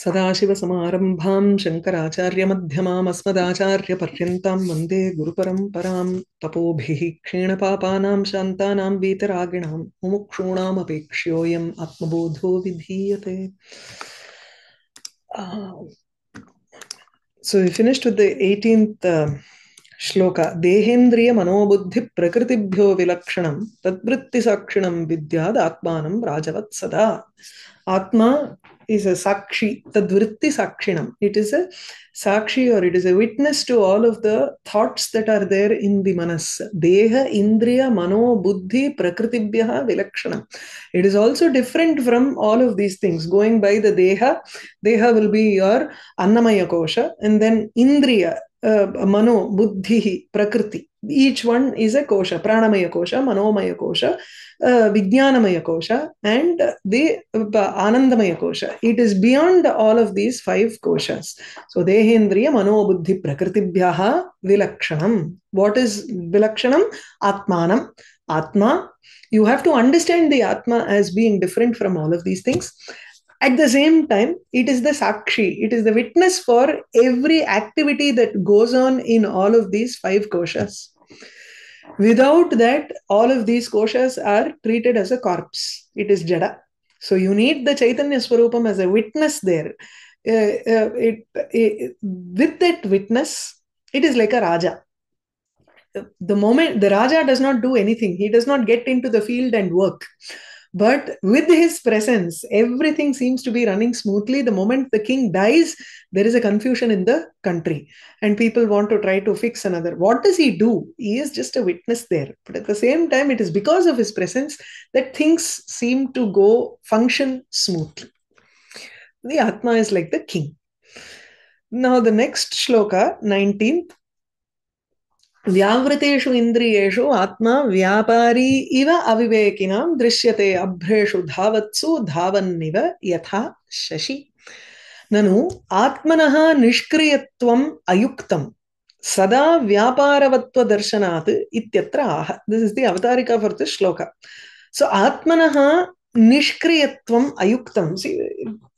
सदाशिवसमारम्भां शङ्कराचार्यमध्यमाम् अस्मदाचार्यपर्यन्तां वन्दे गुरुपरम्परां तपोभिः क्षीणपापानां शान्तानां वीतरागिणां मुमुक्षूणामपेक्ष्योऽयम् आत्मबोधो विधीयते. So we finished with the 18th Shloka. Dehendriya manobuddhi prakritibhyo vilakshanam tadvritti sakshinam vidyad atmanam rajavat sada. Atma is a sakshi, tadvritti sakshinam. It is a sakshi, or it is a witness to all of the thoughts that are there in the manas. Deha indriya mano buddhi prakritibhyaha vilakshanam. It is also different from all of these things. Going by the deha will be your annamaya kosha, and then indriya, mano, buddhi, prakriti. Each one is a kosha: pranamaya kosha, manomaya kosha, vijnanamaya kosha, and the anandamaya kosha. It is beyond all of these 5 koshas. So dehendriya mano buddhi prakritibhyaha vilakshanam. What is vilakshanam? Atmanam. Atma. You have to understand the Atma as being different from all of these things. At the same time, it is the sakshi, it is the witness for every activity that goes on in all of these 5 koshas. Without that, all of these koshas are treated as a corpse. It is jada. So you need the Chaitanya Swarupam as a witness there. With that witness, it is like a Raja. The moment the Raja does not do anything, he does not get into the field and work. But with his presence, everything seems to be running smoothly. The moment the king dies, there is a confusion in the country and people want to try to fix another. What does he do? He is just a witness there. But at the same time, it is because of his presence that things seem to function smoothly. The Atma is like the king. Now the next shloka, 19th. व्यावृतेषु इन्द्रियेषु आत्मा व्यापारी इव अविवेकिनां दृश्यते अभ्रेषु धावत्सु धावन्निव यथा शशि. ननु आत्मनः निष्क्रियत्वम् अयुक्तं सदा व्यापारवत्वदर्शनात् इत्यत्र आह. This is the avatarika for this shloka. So आत्मनः निष्क्रियत्वम् अयुक्तं. See,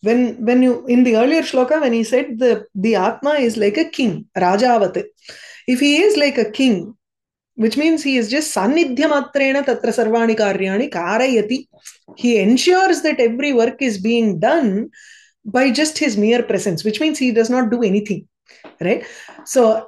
when you in the earlier shloka, when he said the Atma is like a king, Rajavat. If he is like a king, which means he is just sannidhyamatrena tatra sarvani karyani karayati, he ensures that every work is being done by just his mere presence, which means he does not do anything, right? So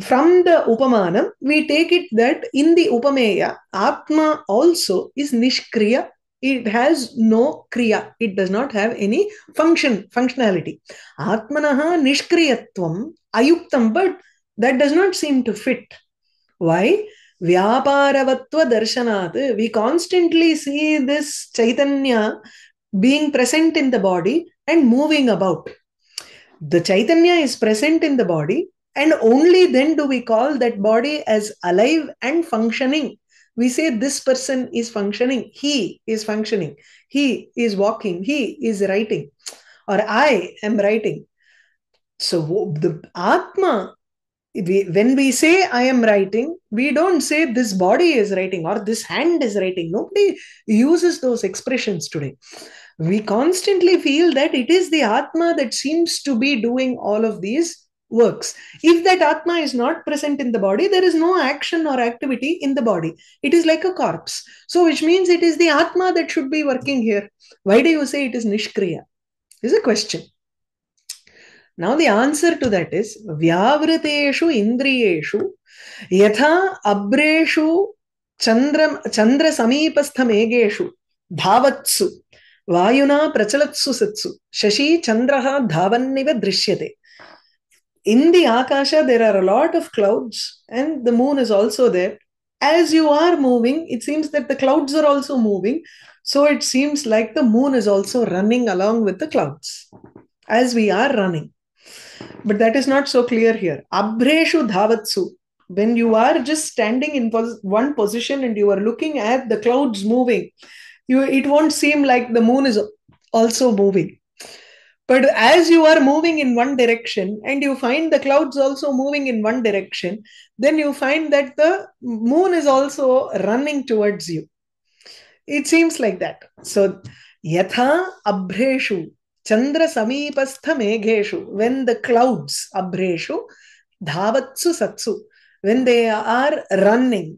from the upamanam, we take it that in the upameya, Atma also is nishkriya. It has no kriya. It does not have any functionality. Atmanaha nishkriyatvam ayuktam, but that does not seem to fit. Why? Vyaparavatva darshanat. We constantly see this Chaitanya being present in the body and moving about. The Chaitanya is present in the body, and only then do we call that body as alive and functioning. We say this person is functioning, he is functioning, he is walking, he is writing, or I am writing. So the Atma, when we say I am writing, we don't say this body is writing or this hand is writing. Nobody uses those expressions today. We constantly feel that it is the Atma that seems to be doing all of these works. If that Atma is not present in the body, there is no action or activity in the body. It is like a corpse. So which means it is the Atma that should be working here. Why do you say it is Nishkriya? This is a question. Now the answer to that is Vyavriteshu Indriyeshu Yatha Abreshu Chandra Samipastha Megeshu Dhavatsu Vayuna Prachalatsu Satsu Shashi Chandraha Dhavanniva Drishyate. In the Akasha, there are a lot of clouds and the moon is also there. As you are moving, it seems that the clouds are also moving. So it seems like the moon is also running along with the clouds as we are running. But that is not so clear here. Abhreshu dhavatsu. When you are just standing in one position and you are looking at the clouds moving, it won't seem like the moon is also moving. But as you are moving in one direction and you find the clouds also moving in one direction, then you find that the moon is also running towards you. It seems like that. So, yatha abhreshu. Chandra samipastha megheshu, when the clouds, abhreshu, dhavatsu satsu, when they are running,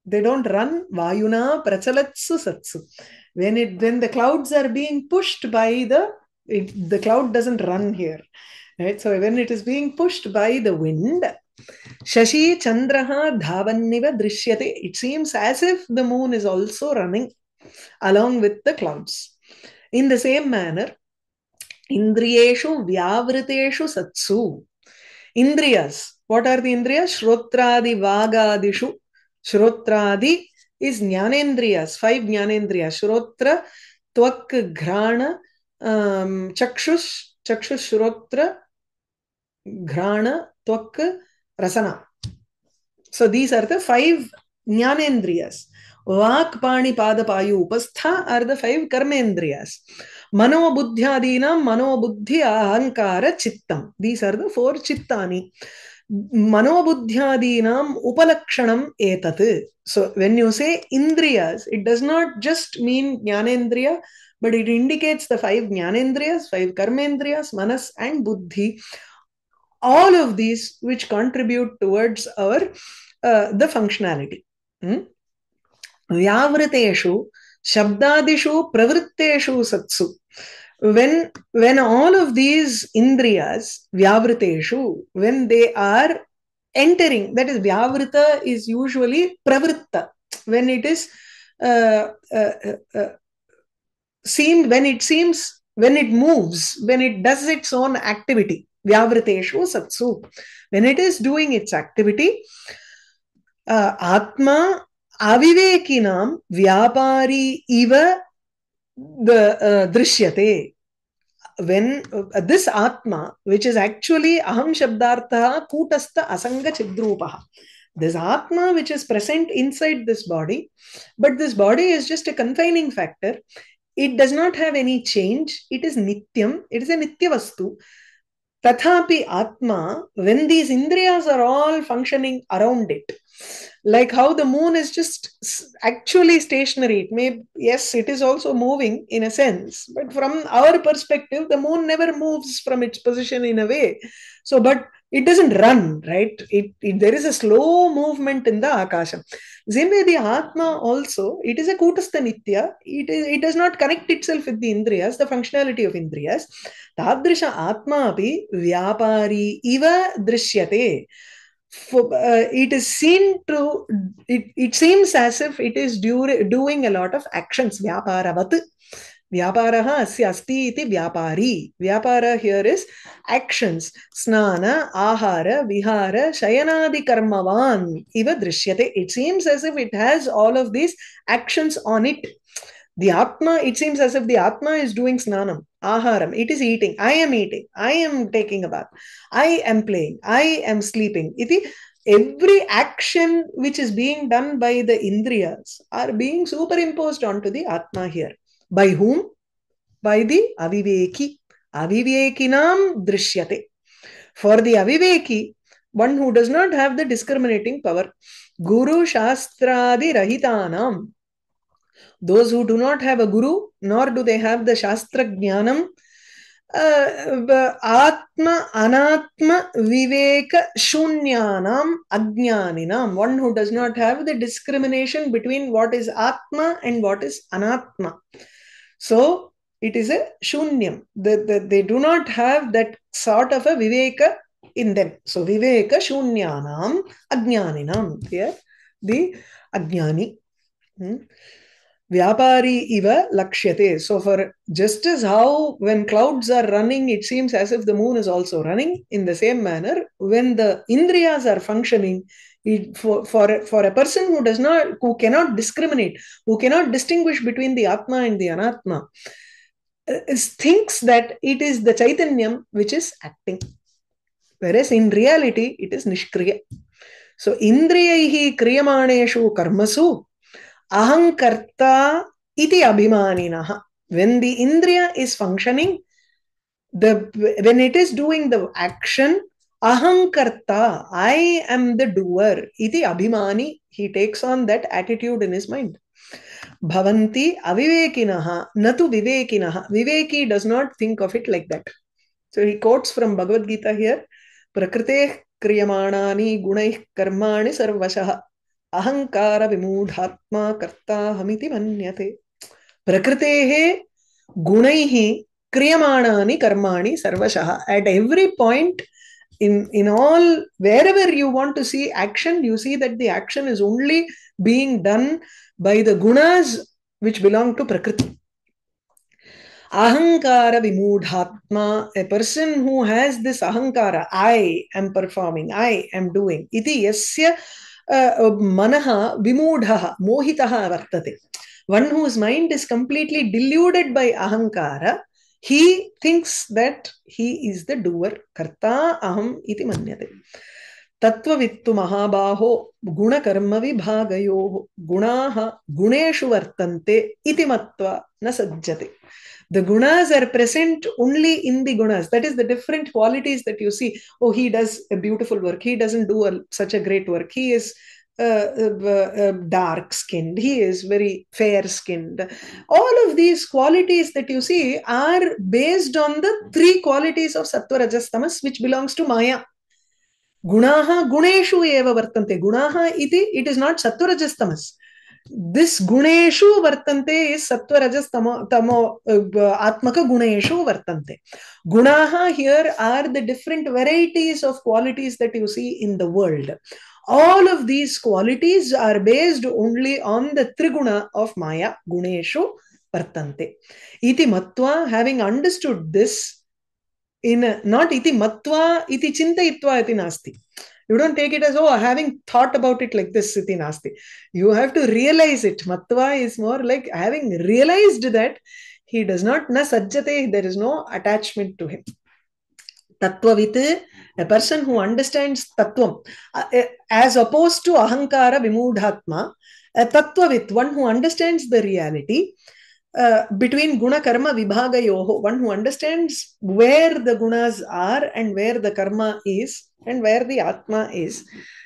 they don't run, vayuna prachalatsu satsu. When the clouds are being pushed by the cloud doesn't run here. Right? So when it is being pushed by the wind, Shashi Chandraha Dhavanniva Drishyate, it seems as if the moon is also running along with the clouds. In the same manner, Indriyeshu Vyavriteshu Satsu. Indriyas. What are the Indriyas? Shrotradi Vagadishu. Shrotradi is Jnanendriyas, 5 Jnanendriyas. Shrotra, Tvak, Ghrana, Chakshush, Shrotra, Ghrana, Tvak, Rasana. So these are the 5 Jnanendriyas. Vak, Pani, Pada, Payu, Upastha are the 5 Karmendriyas. Mano Buddhyadinam, Mano Buddhi, Ahankara, Chittam. These are the 4 Chittani. Mano Buddhyadinam, Upalakshanam, Etat. So when you say Indriyas, it does not just mean Jnanendriya, but it indicates the 5 Jnanendriyas, 5 Karmendriyas, Manas and Buddhi. All of these which contribute towards our the functionality. Vyavriteshu, Shabdadishu, Pravritteshu Satsu. When all of these Indriyas, Vyavriteshu, when they are entering, that is Vyavrita is usually Pravritta. When it is when it moves, when it does its own activity. Vyavriteshu Satsu. When it is doing its activity, Atma Avivekinam Vyapari Iva the Drishyate. When this Atma, which is actually Aham Shabdartha Kutastha Asanga Chidrupaha. This Atma which is present inside this body, but this body is just a confining factor. It does not have any change. It is Nityam. It is a Nityavastu. Tathapi Atma, when these Indriyas are all functioning around it, like how the moon is just actually stationary. Yes, it is also moving in a sense, but from our perspective, the moon never moves from its position in a way. So, but it doesn't run, right? There is a slow movement in the Akasha. Same way, the Atma also, it is a Kutastha Nitya. It does not connect itself with the Indriyas, the functionality of Indriyas. Tadrisha Atma api Vyapari Iva Drishyate. It is seen to, it seems as if it is doing a lot of actions. Vyaparavat. Vyaparaha asya asti iti vyapari. Vyapara here is actions. Snana, ahara, vihara, shayanadi karmavan. Iva drishyate. It seems as if it has all of these actions on it. The Atma, it seems as if the Atma is doing snanam, aharam. It is eating. I am taking a bath. I am playing. I am sleeping. Every action which is being done by the Indriyas are being superimposed onto the Atma here. By whom? By the Aviveki. Avivekinam drishyate. For the Aviveki, one who does not have the discriminating power, Guru Shastradi Rahitanam. Those who do not have a guru, nor do they have the Shastra Jnanam, Atma, Anatma, Viveka, Shunyanam, Ajnaninam. One who does not have the discrimination between what is Atma and what is Anatma. So, it is a Shunyam. They do not have that sort of a Viveka in them. So, Viveka, Shunyanam, Ajnaninam. Here, the Ajnani. Vyapari iva lakshyate. So for just as how when clouds are running, it seems as if the moon is also running, in the same manner, when the Indriyas are functioning, for a person who cannot discriminate, who cannot distinguish between the Atma and the Anatma, thinks that it is the Chaitanyam which is acting. Whereas in reality, it is Nishkriya. So Indriyaihi kriyamaneshu karmasu Ahankarta iti abhimaninaha. When the Indriya is functioning, when it is doing the action, Ahankarta, I am the doer, iti abhimani, he takes on that attitude in his mind. bhavanti avivekinaha natu vivekinaha. Viveki does not think of it like that. So he quotes from Bhagavad Gita here, Prakrite kriyamanani gunaih karmani sarvashaha ahankara vimudhatma karta hamiti manyate. Prakritehe gunaihi kriyamanani karmani sarvashaha. At every point, in all, wherever you want to see action, you see that the action is only being done by the gunas which belong to Prakriti. Ahankara vimudhatma, a person who has this ahankara, I am performing, I am doing. Iti yasya manaha vimudhaha, mohitaha vartate. One whose mind is completely deluded by ahankara, he thinks that he is the doer. Karta aham iti manyate. Tattvavittu mahabaho gunakarma vibhagayoho gunaha guneshu vartante iti matva na sajjate. The gunas are present only in the gunas. That is the different qualities that you see. Oh, he does a beautiful work. He doesn't do such a great work. He is dark skinned. He is very fair skinned. All of these qualities that you see are based on the three qualities of sattva, rajas, tamas, which belongs to Maya. Gunaha guneshu eva vartante. Gunaha iti, it is not sattva, rajas, tamas. This guneshu vartante is sattva, rajas, tamo atmaka guneshu vartante. Gunaha here are the different varieties of qualities that you see in the world. All of these qualities are based only on the triguna of Maya, guneshu vartante. Iti matva, having understood this, not iti matva, iti chintayitva iti nasti. You don't take it as, oh, having thought about it like this, iti nasti. You have to realize it. Matva is more like having realized that he does not na sajjate, there is no attachment to him. Tattvavit, a person who understands tattvam, as opposed to ahankara vimudhatma, a tattvavit, one who understands the reality, between guna karma vibhagayoho, one who understands where the gunas are and where the karma is and where the atma is,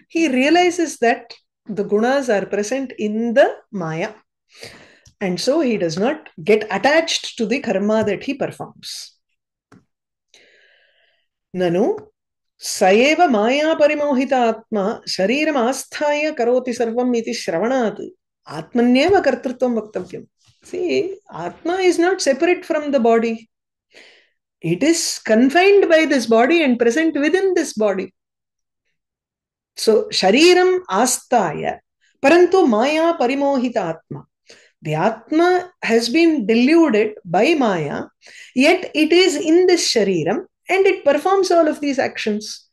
he realizes that the gunas are present in the Maya, and so he does not get attached to the karma that he performs. Nanu saeva maya parimohita atma shariram asthaya karoti sarvam iti shravanat atmanyeva kartrutvam vaktavyam. See, Atma is not separate from the body. It is confined by this body and present within this body. So, Shariram Astaya, Parantu Maya Parimohita Atma. The Atma has been deluded by Maya, yet it is in this Shariram and it performs all of these actions.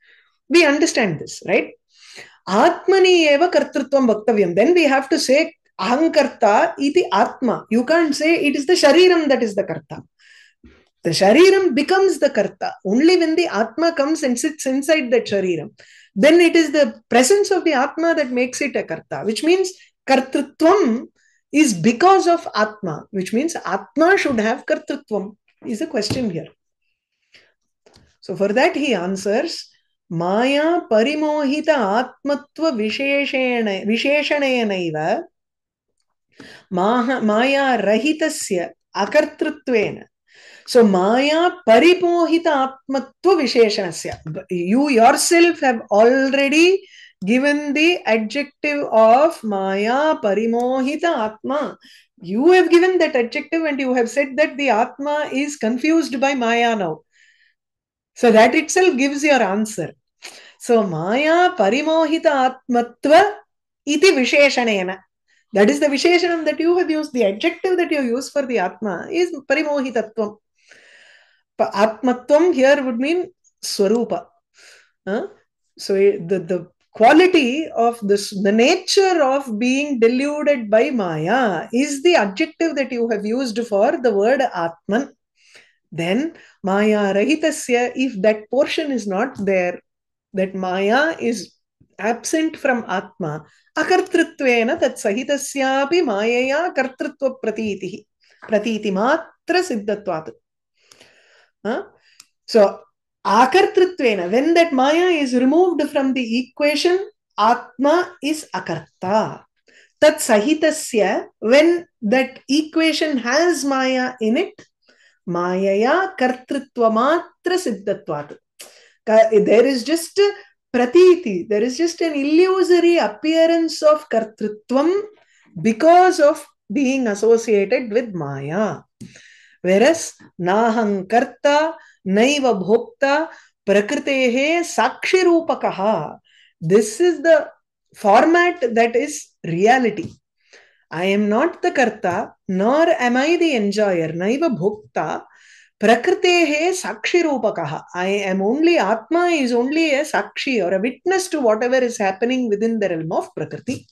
We understand this, right? Atmani eva kartrutvam vaktavyam. Then we have to say, Ahankarta iti Atma. You can't say it is the Shariram that is the Karta. The Shariram becomes the Karta only when the Atma comes and sits inside that Shariram. Then it is the presence of the Atma that makes it a Karta, which means Kartrutvam is because of Atma, which means Atma should have Kartrutvam, is a question here. So for that he answers, Maya parimohita atmatva visheshanenaiva Maya rahitasya akartrutvena. So Maya paripohita atmatva visheshanasya. You yourself have already given the adjective of Maya parimohita atma. You have given that adjective and you have said that the atma is confused by Maya now. So that itself gives your answer. So Maya parimohita atmatva iti visheshanena. That is the visheshanam that you have used. The adjective that you use for the atma is parimohitatvam. Atmatvam here would mean swarupa. So the quality of this, the nature of being deluded by Maya is the adjective that you have used for the word Atman. Then Maya rahitasya, if that portion is not there, that Maya is absent from Atma, akartritvena tat sahitasyapi mayaya kartritva pratiti matra siddhatvat. So akartritvena, when that Maya is removed from the equation, Atma is akarta. tat sahitasya, when that equation has maya in it, mayaya kartrutva matra siddhatvat. There is just pratiti, there is just an illusory appearance of kartrutvam because of being associated with maya. Whereas naham karta naiva bhokta prakritehe sakshirupakaha. This is the format that is reality. I am not the karta, nor am I the enjoyer. Naiva bhokta prakritehe sakshirupakaha. I am only, Atma is only a sakshi or a witness to whatever is happening within the realm of prakriti.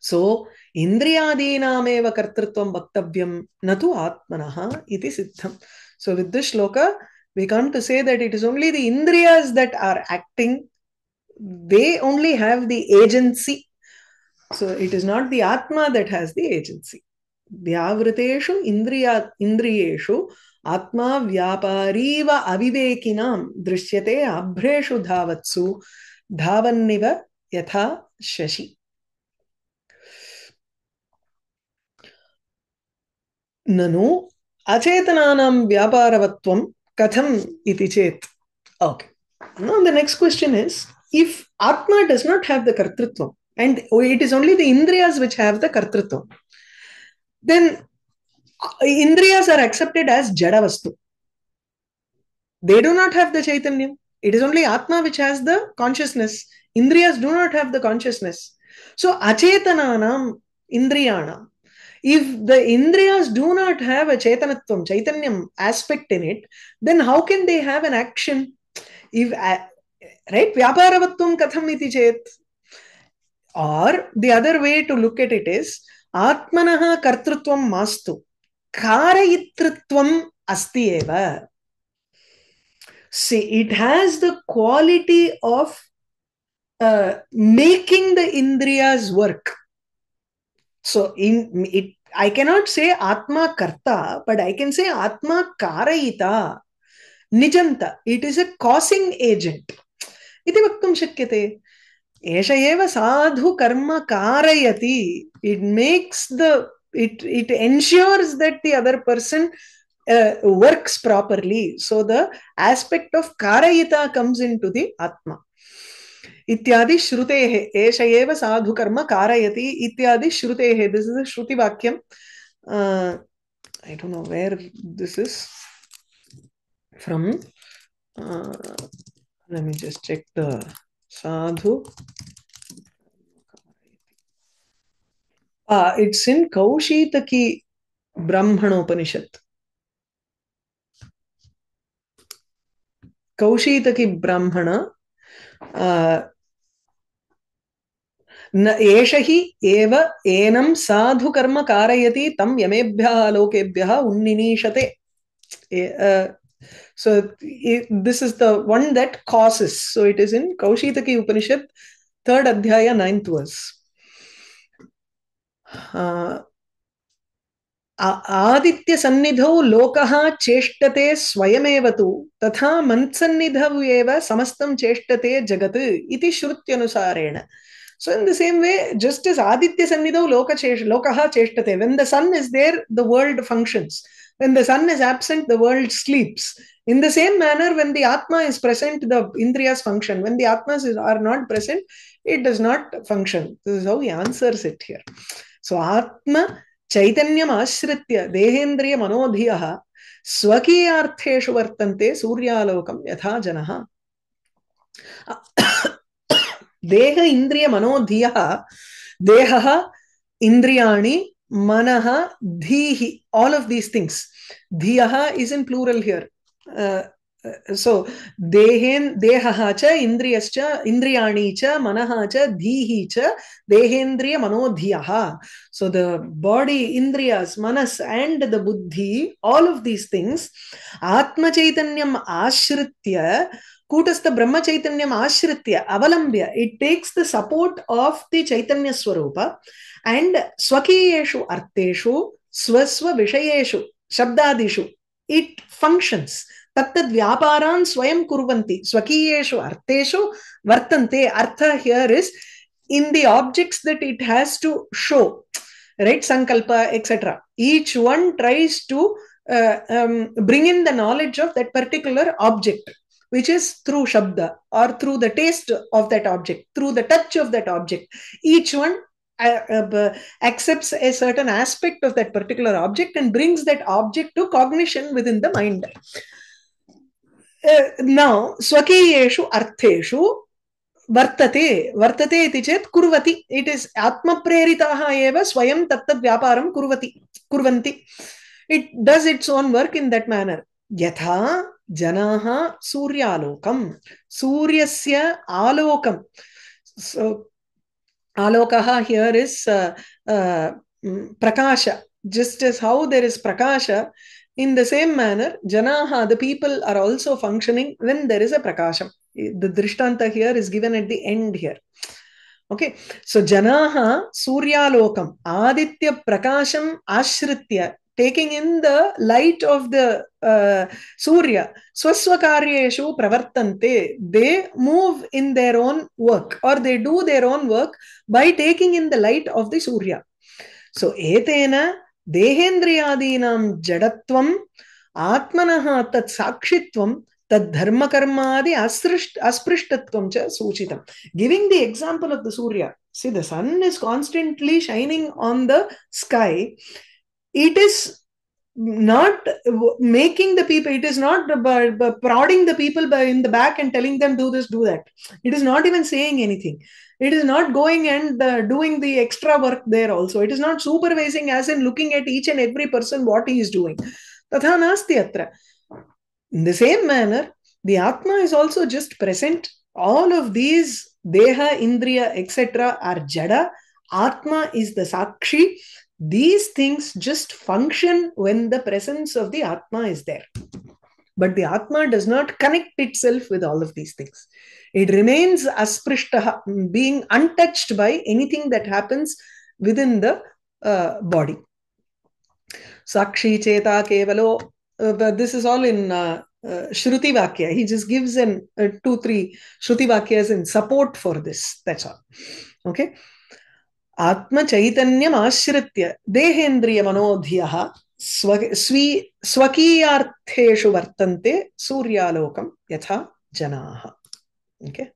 So, indriyadinameva kartrutvam bhaktavyam natu atmanaha iti siddham. So, with this shloka, we come to say that it is only the indriyas that are acting. They only have the agency. So, it is not the atma that has the agency. Vyavriteshu indriyeshu atma vyapariva avivekinam drishyate abhreshu dhavatsu dhavanniva yatha shashi. Nanu acetananam vyaparavatvam katham iti chet. Okay. Now the next question is, if Atma does not have the kartrutvam, and it is only the Indriyas which have the kartrutvam, then Indriyas are accepted as Jadavastu. They do not have the Chaitanyam. It is only Atma which has the consciousness. Indriyas do not have the consciousness. So, Acetananam Indriyanam. If the Indriyas do not have a Chaitanatvam, Chaitanyam aspect in it, then how can they have an action? If, right? Vyaparavatvam katham iti chet. Or the other way to look at it is, Atmanaha kartrutvam mastu. Karayitritvam asti eva. See, it has the quality of making the Indriyas work. So, I cannot say Atma Karta, but I can say Atma Karayita, Nijanta. It is a causing agent. Iti vaktum shakyate. Esha eva sadhu karma karayati. It makes it ensures that the other person works properly. So, the aspect of Karayita comes into the Atma. इत्यादि श्रुतेः एष एव साधु कर्म कारयति इत्यादि श्रुतेः. This is a shruti vakyam. I don't know where this is from. Let me just check the sadhu. It's in Kaushitaki Brahmanopanishad. Kaushitaki Brahmana. न एष हि एव एनं साधु कर्म कारयति तं यमेभ्यः लोकेभ्यः उन्निनीशते. So this is the one that causes. So it is in Kaushitaki Upanishad, 3rd adhyaya, 9th verse. Aditya सन्निधौ लोकः चेष्टते स्वयमेव तु तथा मन्सन्निधौ एव समस्तं चेष्टते जगत् इति श्रुत्यनुसारेण. So in the same way, just as Aditya Sannidhau Lokaha Cheshtate, when the sun is there, the world functions. When the sun is absent, the world sleeps. In the same manner, when the Atma is present, the Indriyas function. When the Atmas are not present, it does not function. This is how he answers it here. So Atma Chaitanyam Ashritya Dehendriya Manodhiyaha Swakiyartheshu Vartante Suryalokam Yatha Janaha. Deha Indriya Manodhiyaha, Dehaha Indriyani, Manaha, Dhihi, all of these things. Dhiyaha is in plural here. So, Dehaha cha, Indriyascha, Indriyani cha, Manaha cha, Dhihi cha, Dehendriya Manodhiyaha. So, the body, Indriyas, Manas, and the Buddhi, all of these things, Atma Chaitanyam Ashritya, Kutastha Brahma Chaitanyam Ashritya, Avalambya, it takes the support of the Chaitanya Swarupa and Swakiyeshu Arteshu, Swaswa Vishayeshu, Shabdadishu, it functions. Tattad Vyaparan Swayam Kurvanti, Swakiyeshu Arteshu Vartante. Artha here is in the objects that it has to show, right? Sankalpa, etc. Each one tries to bring in the knowledge of that particular object, which is through Shabda or through the taste of that object, through the touch of that object. Each one accepts a certain aspect of that particular object and brings that object to cognition within the mind. Now, Swakiyeshu Artheshu वर्तते इति चेत् कुर्वति. It is आत्मप्रेरिताः एव स्वयं तत्तद् व्यापारं कुर्वन्ति. It does its own work in that manner. यथा जनाः सूर्यालोकं, सूर्यस्य आलोकं, आलोकः हियर इज प्रकाश. Just as how there is prakasha, in the same manner, janaha, the people, are also functioning when there is a prakasham. The drishtanta here is given at the end here. Okay, so janaha suryalokam aditya prakasham ashritya, taking in the light of the surya, swaswakaryeshu pravartante, they move in their own work, or they do their own work by taking in the light of the surya. So etena देहेन्द्रियादीनां जडत्वं आत्मनः तत् साक्षित्वं तत् धर्मकर्मादि अस्पृष्टत्वं च सूचितं. Giving the example of the Surya. See, the sun is constantly shining on the sky. It is not making the people, it is not prodding the people in the back and telling them do this, do that. It is not even saying anything. It is not going and doing the extra work there also. It is not supervising, as in looking at each and every person what he is doing. Tatha nasti atra. In the same manner, the Atma is also just present. All of these, Deha, Indriya, etc. are Jada. Atma is the Sakshi. These things just function when the presence of the Atma is there. But the Atma does not connect itself with all of these things. It remains asprishtaha, being untouched by anything that happens within the body. Sakshi cheta kevalo. This is all in Shruti Vakya. He just gives in 2-3 Shruti Vakyas in support for this. That's all. Okay. Atma chaitanyam ashritya dehendriya manodhyaha swakiyartheshu vartante suryalokam yatha janaha. Okay.